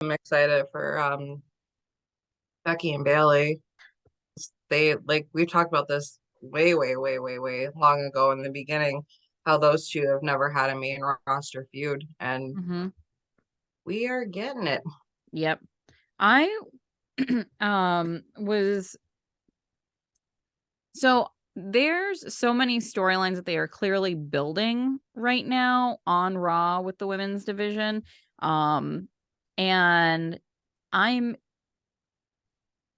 I'm excited for Becky and Bailey. They like we talked about this way, way, way, way, way long ago in the beginning, how those two have never had a main roster feud, and Mm-hmm. we are getting it. Yep. I was so there's so many storylines that they are clearly building right now on Raw with the women's division. Um and I'm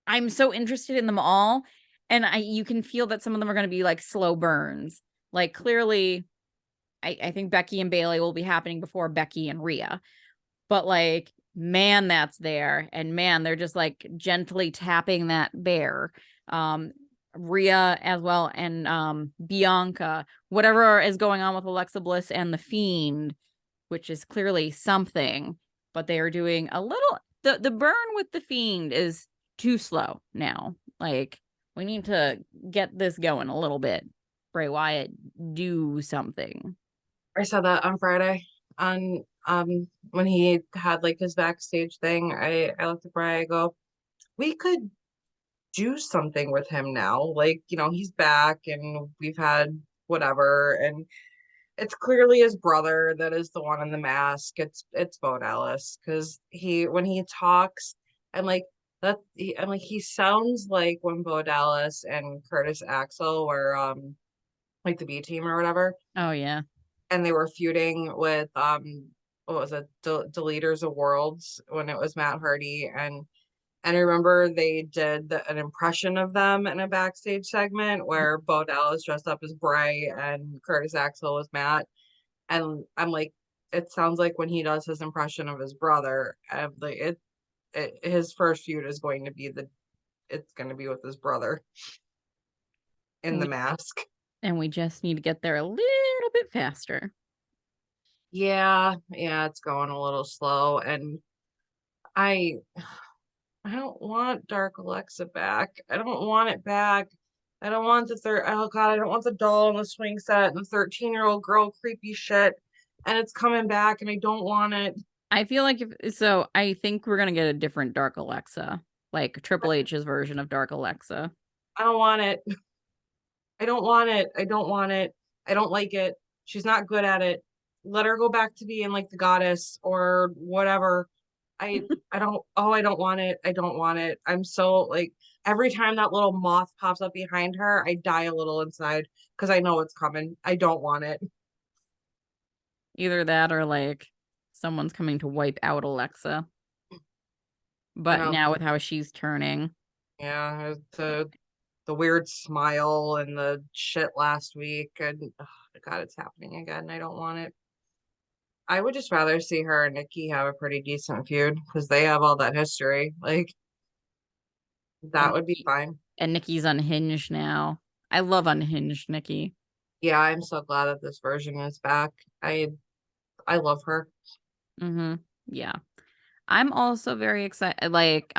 I'm so interested in them all, and I you can feel that some of them are going to be like slow burns. Like clearly I think Becky and Bailey will be happening before Becky and Rhea. But like, man, that's there. And man, they're just like gently tapping that bear. Um, Rhea as well, and Bianca, whatever is going on with Alexa Bliss and the Fiend, which is clearly something, but they are doing a little the burn with the Fiend is too slow now. Like, we need to get this going a little bit. Bray Wyatt, do something. I said that on Friday on when he had like his backstage thing. I looked at Brian, I go, we could do something with him now. Like, he's back and we've had whatever, and it's clearly his brother that is the one in the mask. It's Bo Dallas because he when he talks and like and like he sounds like when Bo Dallas and Curtis Axel were like the B team or whatever, Oh yeah. and they were feuding with what was it, Deleters of Worlds when it was Matt Hardy and I remember they did an impression of them in a backstage segment where Bo Dallas dressed up as Bray and Curtis Axel was Matt. And I'm like, it sounds like when he does his impression of his brother, like his first feud is going to be it's going to be with his brother in the We mask. and we just need to get there a little bit faster. Yeah, yeah, it's going a little slow, and I I don't want Dark Alexa back. I don't want it back. I don't want the third. Oh God, I don't want the doll in the swing set and the 13-year-old girl creepy shit. And it's coming back, and I don't want it. I feel like if so, I think we're gonna get a different Dark Alexa, like Triple H's version of Dark Alexa. I don't want it. I don't want it. I don't want it. I don't like it. She's not good at it. Let her go back to being like the goddess or whatever. I I don't want it. I don't want it. I'm so like every time that little moth pops up behind her, I die a little inside because I know it's coming. I don't want it. Either that or like someone's coming to wipe out Alexa. I But know. now with how she's turning, Yeah, the weird smile and the shit last week and oh, God, it's happening again. I don't want it. I would just rather see her and Nikki have a pretty decent feud because they have all that history. Like that and would be fine. Nikki's unhinged now. I love unhinged Nikki. Yeah, I'm so glad that this version is back. I I love her. Mm-hmm. Yeah. I'm also very excited. Like,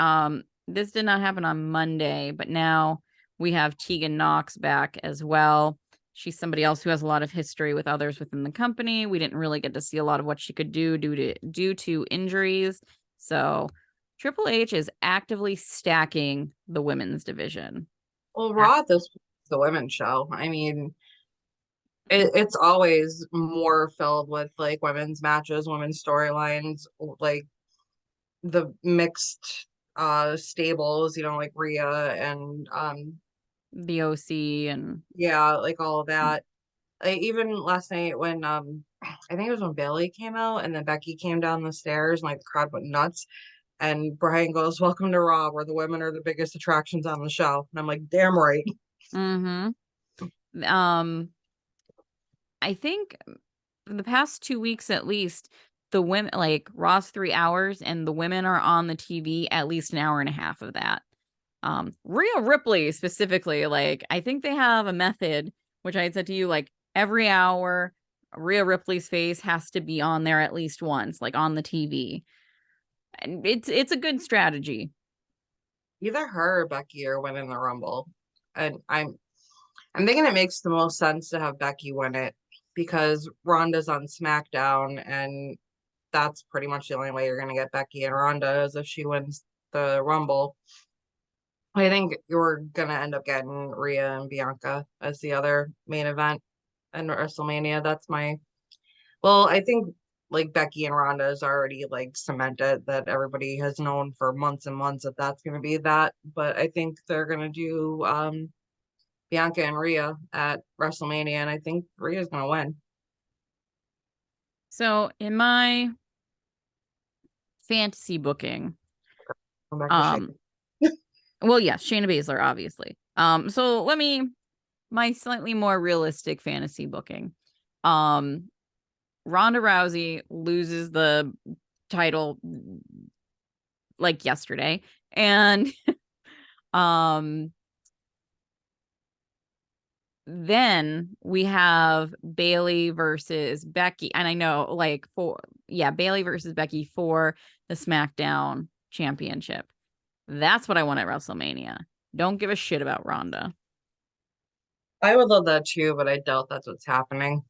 this did not happen on Monday, but now we have Tegan Knox back as well. She's somebody else who has a lot of history with others within the company. We didn't really get to see a lot of what she could do due to injuries. So Triple H is actively stacking the women's division. Well, Ac- Raw at this point is the women's show. I mean, it's always more filled with like women's matches, women's storylines, like the mixed stables, like Rhea and The OC and yeah, like all of that. Like, even last night when I think it was when Bailey came out and then Becky came down the stairs and like the crowd went nuts and Brian goes, "Welcome to Raw, where the women are the biggest attractions on the show." And I'm like, "Damn right." mm-hmm. Um I think the past 2 weeks at least, the women like Raw's 3 hours and the women are on the TV at least an hour and a half of that. Rhea Ripley specifically, like I think they have a method, which I had said to you, like every hour, Rhea Ripley's face has to be on there at least once, like on the TV. And it's a good strategy. Either her or Becky are winning the Rumble. And I'm thinking it makes the most sense to have Becky win it because Ronda's on SmackDown and that's pretty much the only way you're gonna get Becky and Ronda is if she wins the Rumble. I think you're gonna end up getting Rhea and Bianca as the other main event in WrestleMania. That's my well, I think like Becky and Ronda is already like cemented that everybody has known for months and months that that's gonna be that. But I think they're gonna do Bianca and Rhea at WrestleMania, and I think Rhea's gonna win. So in my fantasy booking, Come back to Shane. um, well, yes, Shayna Baszler, obviously. So let me my slightly more realistic fantasy booking. Um, Ronda Rousey loses the title like yesterday, and um, then we have Bailey versus Becky, and I know like Bailey versus Becky for the SmackDown Championship. That's what I want at WrestleMania. Don't give a shit about Ronda. I would love that too, but I doubt that's what's happening.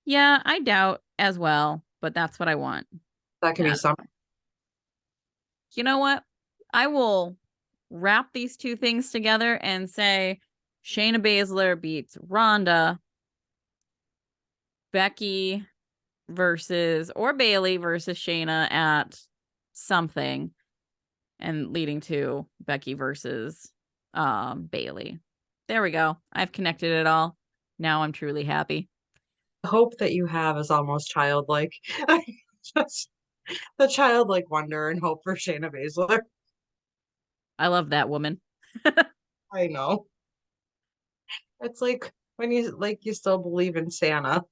Yeah, I doubt as well, but that's what I want. That could be That's some. You know what? I will wrap these two things together and say Shayna Baszler beats Ronda, Becky versus or Bailey versus Shayna at something, and leading to Becky versus Bailey. There we go. I've connected it all. Now I'm truly happy. The hope that you have is almost childlike. Just the childlike wonder and hope for Shayna Baszler. I love that woman. I know. It's like when you still believe in Santa.